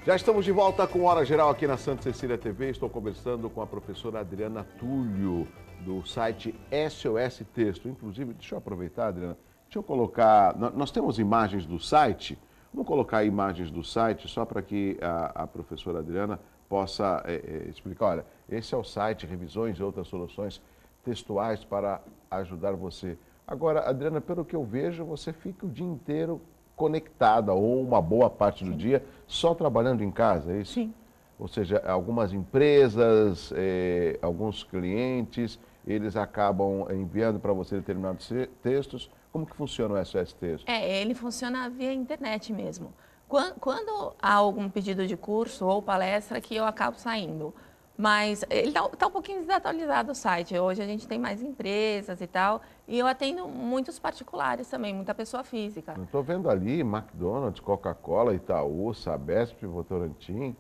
Já estamos de volta com Hora Geral aqui na Santa Cecília TV. Estou conversando com a professora Adriana Túlio, do site SOS Texto. Inclusive, deixa eu aproveitar, Adriana, deixa eu colocar... Nós temos imagens do site. Vamos colocar imagens do site só para que a professora Adriana possa explicar. Olha, esse é o site, revisões e outras soluções textuais para ajudar você. Agora, Adriana, pelo que eu vejo, você fica o dia inteiro conectada ou uma boa parte do dia só trabalhando em casa, é isso? Sim. Ou seja, algumas empresas, alguns clientes, eles acabam enviando para você determinados textos. Como que funciona o SOS Texto? Ele funciona via internet mesmo. Quando há algum pedido de curso ou palestra que eu acabo saindo, mas ele está um pouquinho desatualizado o site. Hoje a gente tem mais empresas e tal, e eu atendo muitos particulares também, muita pessoa física. Eu estou vendo ali McDonald's, Coca-Cola, Itaú, Sabesp, Votorantim.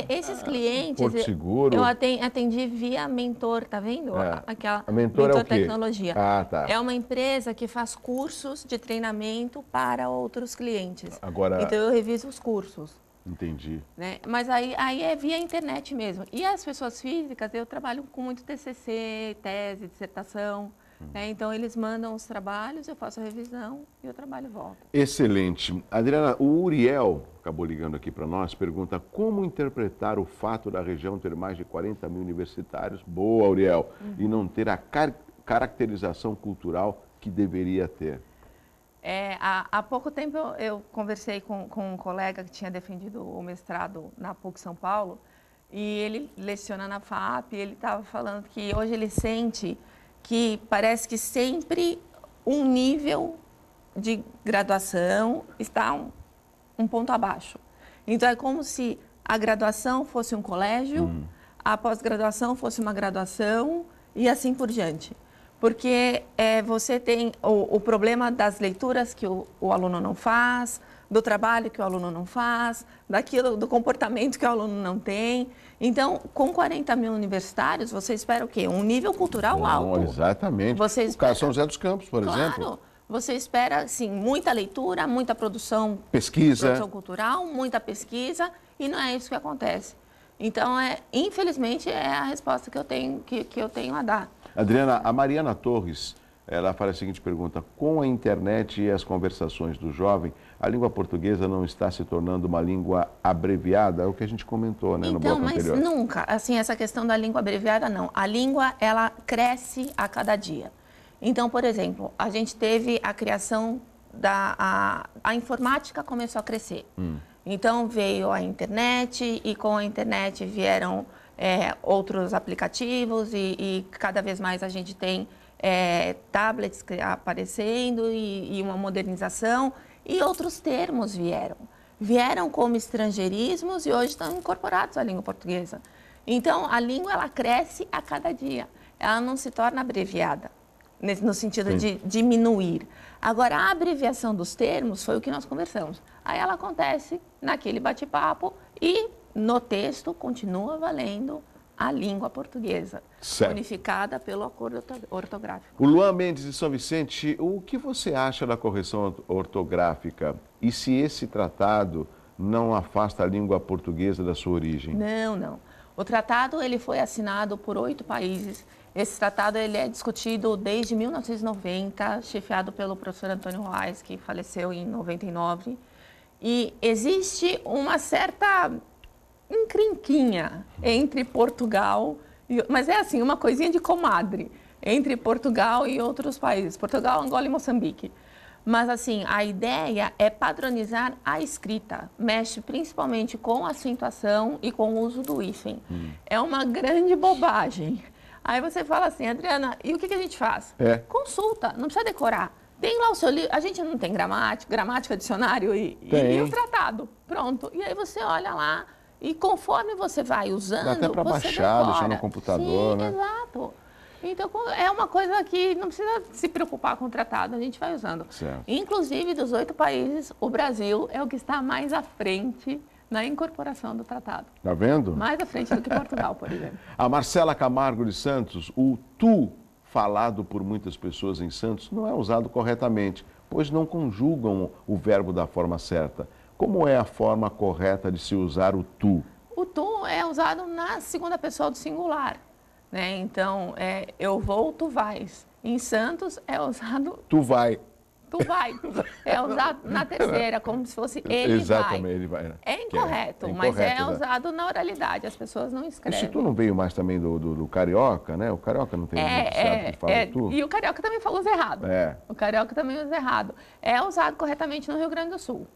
Esses clientes, Porto Seguro. eu atendi via Mentor, tá vendo? Aquela A Mentor é o quê? Tecnologia. Ah, tá. É uma empresa que faz cursos de treinamento para outros clientes. Agora... Então eu reviso os cursos. Entendi. Né? Mas aí é via internet mesmo. E as pessoas físicas, eu trabalho com muito TCC, tese, dissertação. Né? Então, eles mandam os trabalhos, eu faço a revisão e o trabalho volta. Excelente. Adriana, o Uriel acabou ligando aqui para nós, pergunta como interpretar o fato da região ter mais de 40 mil universitários, boa, Uriel, e não ter a caracterização cultural que deveria ter. Há pouco tempo eu conversei com um colega que tinha defendido o mestrado na PUC São Paulo e ele leciona na FAP e ele estava falando que hoje ele sente que parece que sempre um nível de graduação está um ponto abaixo. Então é como se a graduação fosse um colégio, a pós-graduação fosse uma graduação e assim por diante. Porque você tem o problema das leituras que o aluno não faz, do trabalho que o aluno não faz, do comportamento que o aluno não tem. Então, com 40 mil universitários, você espera o quê? Um nível cultural alto. Exatamente. Você espera... O caso São José dos Campos, por exemplo. Claro. Você espera, assim, muita leitura, muita produção... Pesquisa. Produção cultural, muita pesquisa, e não é isso que acontece. Então, infelizmente, é a resposta que eu tenho a dar. Adriana, a Mariana Torres, ela faz a seguinte pergunta: com a internet e as conversações do jovem, a língua portuguesa não está se tornando uma língua abreviada? É o que a gente comentou, né, no bloco anterior. Então, mas nunca, assim, essa questão da língua abreviada, não. A língua, ela cresce a cada dia. Então, por exemplo, a gente teve a criação a informática começou a crescer. Então, veio a internet e com a internet vieram... outros aplicativos e cada vez mais a gente tem tablets aparecendo e uma modernização e outros termos vieram como estrangeirismos e hoje estão incorporados à língua portuguesa. Então, a língua ela cresce a cada dia, ela não se torna abreviada, no sentido de diminuir. Agora, a abreviação dos termos foi o que nós conversamos. Aí ela acontece naquele bate-papo e... no texto, continua valendo a língua portuguesa, unificada pelo acordo ortográfico. O Luan Mendes de São Vicente, o que você acha da correção ortográfica? E se esse tratado não afasta a língua portuguesa da sua origem? Não. O tratado ele foi assinado por 8 países. Esse tratado ele é discutido desde 1990, chefiado pelo professor Antônio Reis, que faleceu em 99. E existe uma certa... encrenquinha entre Portugal, mas é assim, uma coisinha de comadre, entre Portugal e outros países, Portugal, Angola e Moçambique. Mas assim, a ideia é padronizar a escrita, mexe principalmente com a acentuação e com o uso do hífen. É uma grande bobagem. Aí você fala assim, Adriana, e o que a gente faz? Consulta, não precisa decorar. Tem lá o seu livro, a gente não tem gramática, dicionário e o tratado, pronto. E aí você olha lá, e conforme você vai usando, dá até para baixar, deixar no computador, né? Exato. Então, é uma coisa que não precisa se preocupar com o tratado, a gente vai usando. Certo. Inclusive, dos 8 países, o Brasil é o que está mais à frente na incorporação do tratado. Tá vendo? Mais à frente do que Portugal, por exemplo. A Marcela Camargo de Santos, o tu falado por muitas pessoas em Santos não é usado corretamente, pois não conjugam o verbo da forma certa. Como é a forma correta de se usar o tu? O tu é usado na segunda pessoa do singular, né? Então, eu vou, tu vais. Em Santos é usado Tu vai. tu vai. É usado na terceira, como se fosse ele Exatamente, vai. ele vai. É incorreto, mas é usado na oralidade, as pessoas não escrevem. Esse tu não veio mais também do carioca, né? O carioca não tem muito certo que fala tu. E o carioca também fala usa errado. É. O carioca também usa errado. É usado corretamente no Rio Grande do Sul.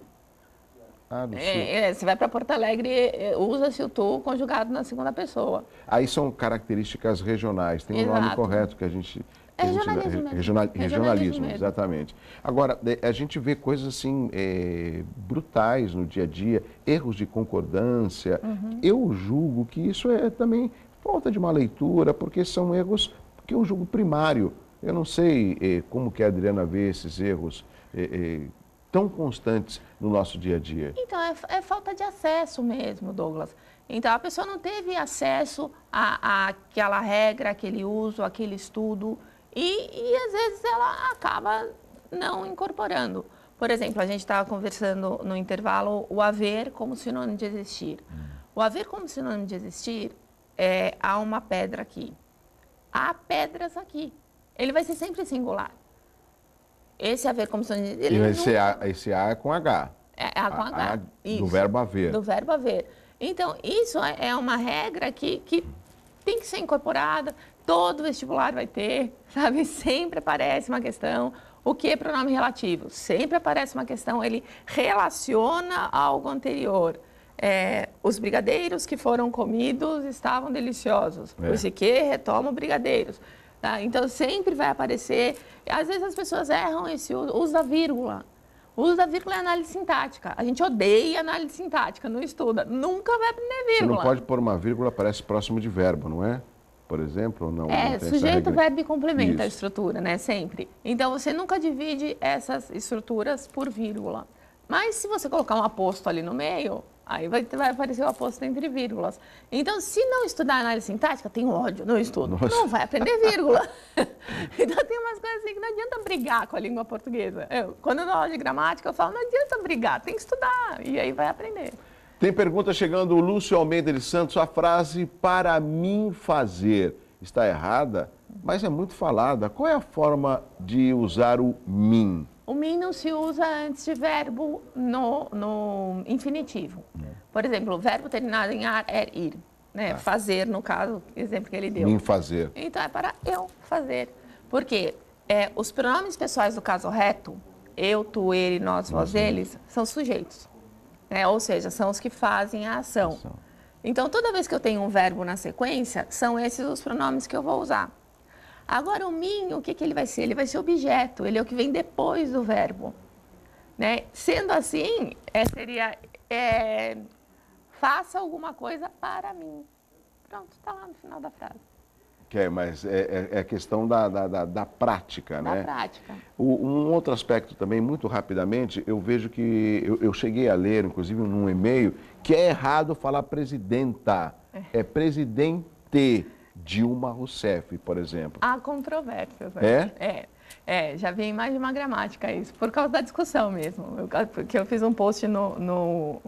Ah, do Sul. Você vai para Porto Alegre, usa-se o tu conjugado na segunda pessoa. Aí são características regionais. Tem um nome correto que a gente... Regionalismo mesmo. Regionalismo, mesmo. exatamente. Agora, a gente vê coisas assim brutais no dia a dia, erros de concordância. Eu julgo que isso é também falta de uma leitura, porque são erros que eu julgo primário. Eu não sei como que a Adriana vê esses erros tão constantes no nosso dia a dia. Então, é falta de acesso mesmo, Douglas. Então, a pessoa não teve acesso àquela regra, aquele uso, aquele estudo, e às vezes ela acaba não incorporando. Por exemplo, a gente estava conversando no intervalo o haver como sinônimo de existir. O haver como sinônimo de existir, há uma pedra aqui. Há pedras aqui. Ele vai ser sempre singular. Esse haver como sinônimo de existir... Esse A é com H. É A com H. Do verbo haver. Do verbo haver. Então, isso é uma regra que tem que ser incorporada. Todo vestibular vai ter, sabe? Sempre aparece uma questão. O que é pronome relativo? Sempre aparece uma questão, ele relaciona algo anterior. Os brigadeiros que foram comidos estavam deliciosos. Esse que retoma brigadeiros. Tá? Então, sempre vai aparecer. Às vezes as pessoas erram esse uso da vírgula. O uso da vírgula é análise sintática. A gente odeia análise sintática, não estuda. Nunca vai aprender vírgula. Você não pode pôr uma vírgula, parece próximo de verbo, não é? Por exemplo, não tem sujeito, verbo e complementa a Isso. estrutura, né? Sempre. Então, você nunca divide essas estruturas por vírgula. Mas, se você colocar um aposto ali no meio, aí vai aparecer o aposto entre vírgulas. Então, se não estudar análise sintática, tem ódio, não estudo. Nossa. Não vai aprender vírgula. Então, tem umas coisas assim que não adianta brigar com a língua portuguesa. Quando eu dou aula de gramática, eu falo, não adianta brigar, tem que estudar. E aí vai aprender. Tem pergunta chegando, o Lúcio Almeida de Santos, a frase para mim fazer está errada, mas é muito falada. Qual é a forma de usar o mim? O mim não se usa antes de verbo no infinitivo. Por exemplo, o verbo terminado em ar é ir. Né? Fazer, no caso, exemplo que ele deu. Mim fazer. Então, é para eu fazer. Porque os pronomes pessoais do caso reto, eu, tu, ele, nós, vós, eles, são sujeitos. Ou seja, são os que fazem a ação. Então, toda vez que eu tenho um verbo na sequência, são esses os pronomes que eu vou usar. Agora, o mim, o que ele vai ser? Ele vai ser objeto, ele é o que vem depois do verbo. Né? Sendo assim, seria faça alguma coisa para mim. Pronto, está lá no final da frase. Mas é questão da prática, né? Da prática. Um outro aspecto também, muito rapidamente, eu vejo que eu cheguei a ler, inclusive num e-mail, que é errado falar presidenta. É presidente. Dilma Rousseff, por exemplo. Há controvérsias. Né? Já vi em mais de uma gramática isso, por causa da discussão mesmo. Porque eu fiz um post no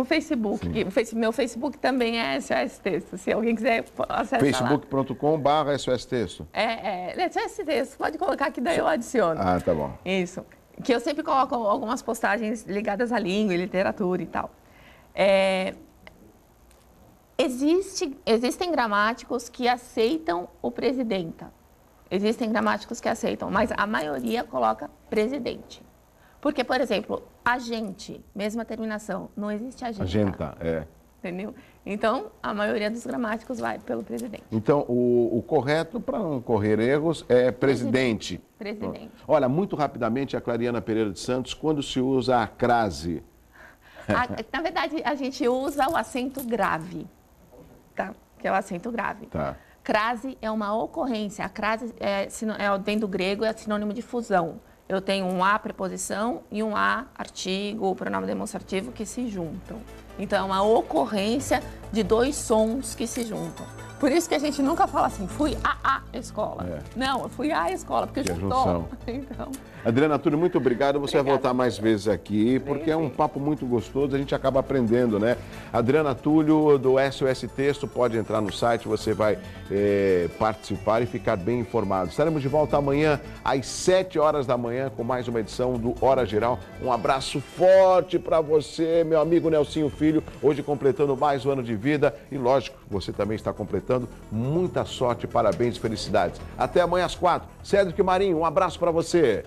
Facebook. Meu Facebook também é SOS Texto. Se alguém quiser acessar Facebook.com/SOS Texto. SOS Texto. Pode colocar que daí eu adiciono. Ah, tá bom. Isso. Que eu sempre coloco algumas postagens ligadas à língua e literatura e tal. Existem gramáticos que aceitam o presidenta. Existem gramáticos que aceitam, mas a maioria coloca presidente. Porque, por exemplo, agente, mesma terminação, não existe agenta. Agenta, Entendeu? Então, a maioria dos gramáticos vai pelo presidente. Então, o correto, para não correr erros, é presidente. Presidente. Olha, muito rapidamente, a Clariana Pereira de Santos, quando se usa a crase? Na verdade, a gente usa o acento grave, tá? Que é o acento grave. Tá. Crase é uma ocorrência. A crase vem do grego, é sinônimo de fusão. Eu tenho um a preposição e um a artigo, pronome demonstrativo que se juntam. Então, é uma ocorrência de dois sons que se juntam. Por isso que a gente nunca fala assim, fui à escola. Não, eu fui à escola, porque eu juntou. Então... Adriana Túlio, muito obrigado. Você vai voltar mais vezes aqui, porque é um papo muito gostoso, a gente acaba aprendendo, né? Adriana Túlio, do SOS Texto, pode entrar no site, você vai participar e ficar bem informado. Estaremos de volta amanhã, às 7 horas da manhã, com mais uma edição do Hora Geral. Um abraço forte para você, meu amigo Nelsinho Filho, hoje completando mais um ano de vida e, lógico, você também está completando. Muita sorte, parabéns e felicidades. Até amanhã às 4. Cédric Marinho, um abraço para você.